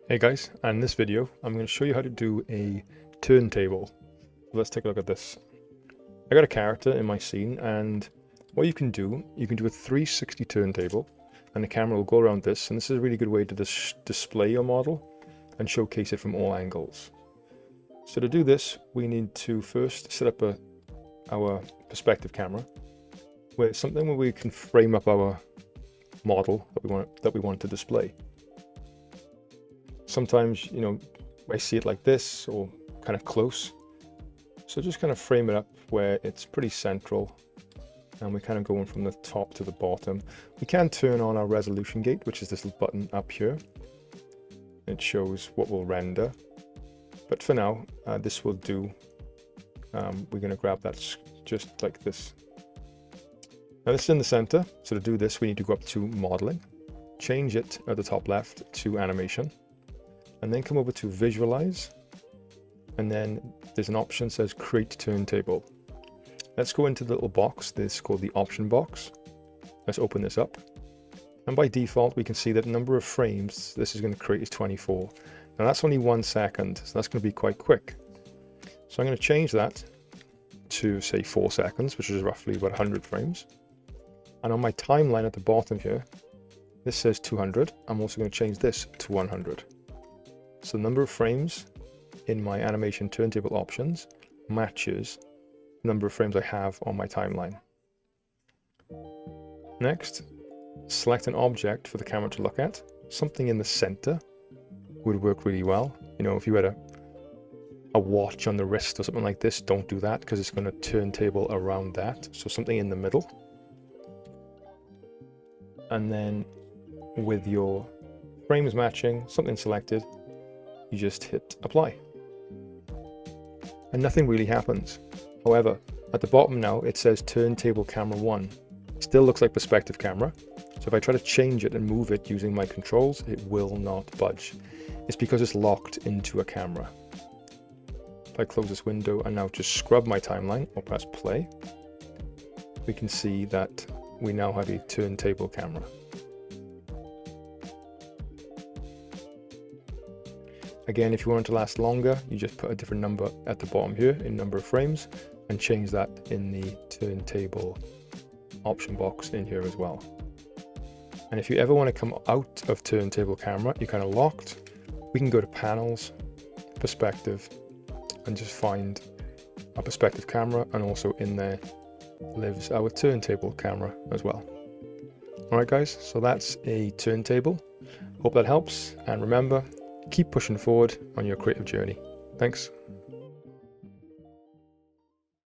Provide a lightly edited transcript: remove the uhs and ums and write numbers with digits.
Hey guys, and in this video I'm going to show you how to do a turntable. Let's take a look at this. I got a character in my scene, and what you can do a 360 turntable, and the camera will go around this, and this is a really good way to display your model and showcase it from all angles. So to do this, we need to first set up our perspective camera, where we can frame up our model that we want to display. Sometimes, I see it like this or kind of close. So just kind of frame it up where it's pretty central, and we're kind of going from the top to the bottom. We can turn on our resolution gate, which is this little button up here. It shows what will render. But for now, this will do. We're going to grab that just like this. Now this is in the center. So to do this, we need to go up to modeling, change it at the top left to animation, and then come over to visualize, and then there's an option that says create turntable. Let's go into the little box. This is called the option box. Let's open this up, and by default we can see that the number of frames this is going to create is 24. Now that's only 1 second, so that's going to be quite quick. So I'm going to change that to say 4 seconds, which is roughly about 100 frames. And on my timeline at the bottom here, this says 200. I'm also going to change this to 100. So the number of frames in my animation turntable options matches the number of frames I have on my timeline. Next, select an object for the camera to look at. Something in the center would work really well. If you had a watch on the wrist or something like this, don't do that because it's going to turntable around that. So something in the middle. And then with your frames matching, something selected, you just hit apply. And nothing really happens. However, at the bottom now, it says turntable camera 1. It still looks like perspective camera. So if I try to change it and move it using my controls, it will not budge. It's because it's locked into a camera. If I close this window and now just scrub my timeline or press play, we can see that we now have a turntable camera. Again, if you want it to last longer, you just put a different number at the bottom here in number of frames and change that in the turntable option box in here as well. And if you ever want to come out of turntable camera, you're kind of locked, we can go to panels, perspective, and just find a perspective camera, and also in there lives our turntable camera as well. Alright guys, so that's a turntable. Hope that helps, and remember, keep pushing forward on your creative journey. Thanks.